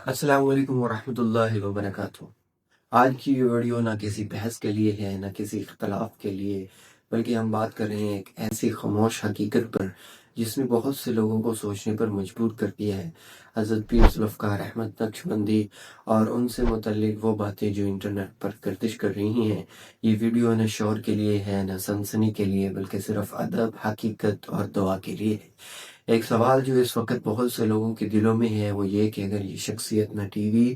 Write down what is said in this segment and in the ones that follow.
السلام علیکم ورحمۃ اللہ وبرکاتہ۔ آج کی یہ ویڈیو نہ کسی بحث کے لیے ہے نہ کسی اختلاف کے لیے، بلکہ ہم بات کر رہے ہیں ایک ایسی خاموش حقیقت پر جس نے بہت سے لوگوں کو سوچنے پر مجبور کر دیا ہے۔ حضرت پیر ذوالفقار احمد نقشبندی اور ان سے متعلق وہ باتیں جو انٹرنیٹ پر گردش کر رہی ہیں۔ یہ ویڈیو نہ شور کے لیے ہے نہ سنسنی کے لیے، بلکہ صرف ادب، حقیقت اور دعا کے لیے ہے۔ ایک سوال جو اس وقت بہت سے لوگوں کے دلوں میں ہے وہ یہ کہ اگر یہ شخصیت نہ ٹی وی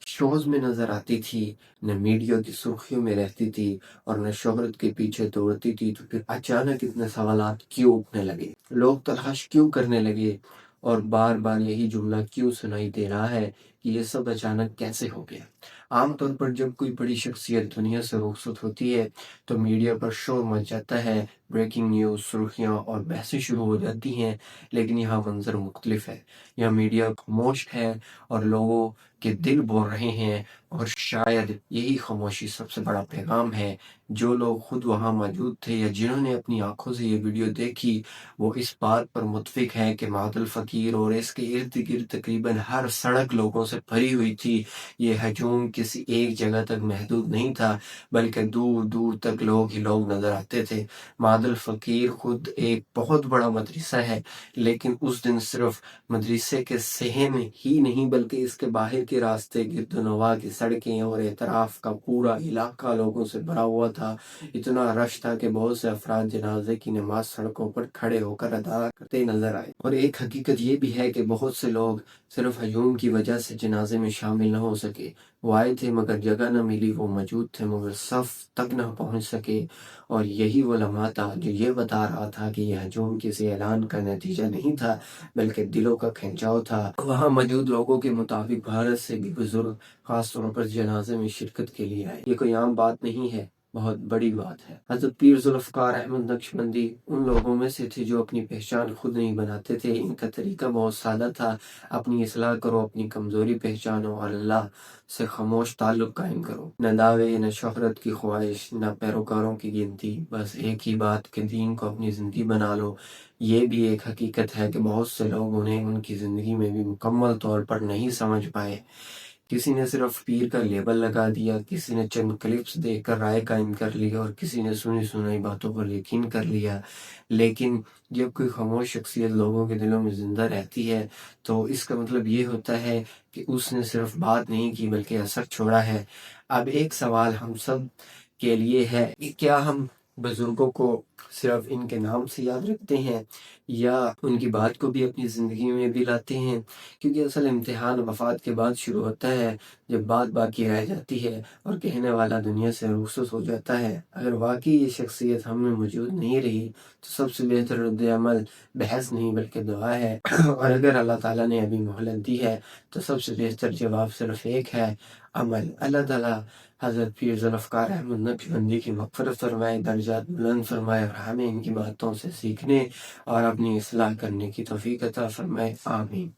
شوز میں نظر آتی تھی، نہ میڈیا کی سرخیوں میں رہتی تھی اور نہ شہرت کے پیچھے دوڑتی تھی، تو پھر اچانک اتنے سوالات کیوں اٹھنے لگے؟ لوگ تلاش کیوں کرنے لگے اور بار بار یہی جملہ کیوں سنائی دے رہا ہے کہ یہ سب اچانک کیسے ہو گیا؟ عام طور پر جب کوئی بڑی شخصیت دنیا سے رخصت ہوتی ہے تو میڈیا پر شور مچ جاتا ہے، بریکنگ نیوز، سرخیاں اور بحثیں شروع ہو جاتی ہیں۔ لیکن یہاں منظر مختلف ہے۔ یہاں میڈیا خاموش ہے اور لوگوں کے دل بول رہے ہیں، اور شاید یہی خاموشی سب سے بڑا پیغام ہے۔ جو لوگ خود وہاں موجود تھے یا جنہوں نے اپنی آنکھوں سے یہ ویڈیو دیکھی، وہ اس بات پر متفق ہیں کہ معدل فقیر اور اس کے ارد گرد تقریباً ہر سڑک لوگوں سے بھری ہوئی تھی۔ یہ ہجوم کسی ایک جگہ تک محدود نہیں تھا، بلکہ دور دور تک لوگ ہی لوگ نظر آتے تھے۔ معدل فقیر خود ایک بہت بڑا مدرسہ ہے، لیکن اس دن صرف مدرسے کے صحن ہی نہیں بلکہ اس کے باہر کے راستے، گرد و نواح کی سڑکیں اور اطراف کا پورا علاقہ لوگوں سے بھرا ہوا تھا۔ اتنا رش تھا کہ بہت سے افراد جنازے کی نماز سڑکوں پر کھڑے ہو کر ادا کرتے نظر آئے۔ اور ایک حقیقت یہ بھی ہے کہ بہت سے لوگ صرف ہجوم کی وجہ سے جنازے میں شامل نہ ہو سکے۔ وہ آئے تھے مگر جگہ نہ ملی، وہ موجود تھے مگر صف تک نہ پہنچ سکے۔ اور یہی وہ لمحہ تھا جو یہ بتا رہا تھا کہ یہ ہجوم کسی اعلان کا نتیجہ نہیں تھا، بلکہ دلوں کا کھنچاؤ تھا۔ وہاں موجود لوگوں کے مطابق بھارت سے بھی بزرگ خاص طور پر جنازے میں شرکت کے لیے آئے۔ یہ کوئی عام بات نہیں ہے، بہت بڑی بات ہے۔ حضرت پیر ذوالفقار احمد نقشبندی ان لوگوں میں سے تھے جو اپنی پہچان خود نہیں بناتے تھے۔ ان کا طریقہ بہت سادہ تھا: اپنی اصلاح کرو، اپنی کمزوری پہچانو اور اللہ سے خاموش تعلق قائم کرو۔ نہ دعوے، نہ شہرت کی خواہش، نہ پیروکاروں کی گنتی، بس ایک ہی بات کہ دین کو اپنی زندگی بنا لو۔ یہ بھی ایک حقیقت ہے کہ بہت سے لوگ انہیں ان کی زندگی میں بھی مکمل طور پر نہیں سمجھ پائے۔ کسی نے صرف پیر کا لیبل لگا دیا، کسی نے چند کلپس دیکھ کر رائے قائم کر لی اور کسی نے سنی سنائی باتوں پر یقین کر لیا۔ لیکن جب کوئی خاموش شخصیت لوگوں کے دلوں میں زندہ رہتی ہے تو اس کا مطلب یہ ہوتا ہے کہ اس نے صرف بات نہیں کی بلکہ اثر چھوڑا ہے۔ اب ایک سوال ہم سب کے لیے ہے کہ کیا ہم بزرگوں کو صرف ان کے نام سے یاد رکھتے ہیں یا ان کی بات کو بھی اپنی زندگی میں بھی لاتے ہیں؟ کیونکہ اصل امتحان وفات کے بعد شروع ہوتا ہے، جب بات باقی رہ جاتی ہے اور کہنے والا دنیا سے رخصت ہو جاتا ہے۔ اگر واقعی یہ شخصیت ہم میں موجود نہیں رہی تو سب سے بہتر رد عمل بحث نہیں بلکہ دعا ہے، اور اگر اللہ تعالیٰ نے ابھی مہلت دی ہے تو سب سے بہتر جواب صرف ایک ہے: عمل۔ اللہ تعالیٰ حضرت پیر ذوالفقار احمد نقشبندی کی مغفرت فرمائے، درجات بلند فرمائے اور ہمیں ان کی باتوں سے سیکھنے اور اپنی اصلاح کرنے کی توفیق عطا فرمائے۔ آمین۔